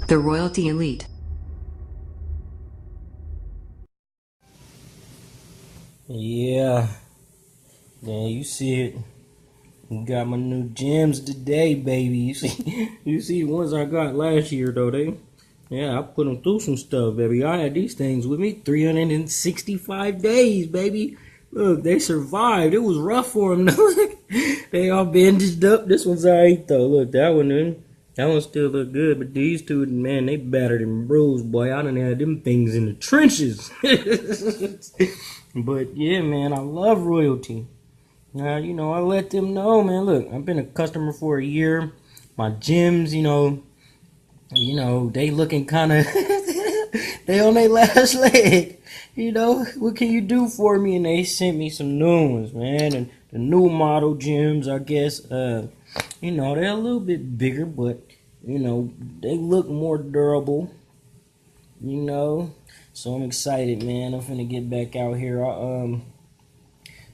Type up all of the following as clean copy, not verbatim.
The Royalty Elite. Yeah, you see it. Got my new gems today, baby. You see the ones I got last year though. I put them through some stuff, baby. I had these things with me 365 days, baby. Look, they survived. It was rough for them. They all bandaged up. This one's alright though. Look, that one still look good, but these two, man, they battered and bruised, boy. I done had them things in the trenches. But yeah, man, I love Royaltie. Now, I let them know, man. Look, I've been a customer for a year. My gyms, they looking kind of, they on their last leg. What can you do for me? And they sent me some new ones, man. And the new model gyms, I guess, they're a little bit bigger, but, they look more durable, So I'm excited, man. I'm finna get back out here. I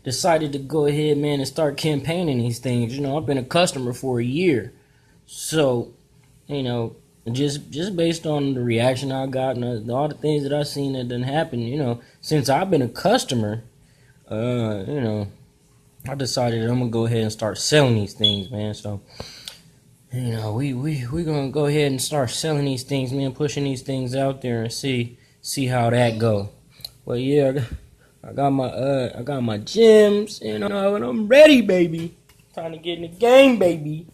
decided to go ahead, man, and start campaigning these things. I've been a customer for a year. So, just based on the reaction I got and all the things that I've seen that done happen, since I've been a customer, I decided I'm gonna go ahead and start selling these things, man. So, we gonna go ahead and start selling these things, man, pushing these things out there and see how that go. Well, yeah, I got my gems, and I'm ready, baby. Time to get in the game, baby.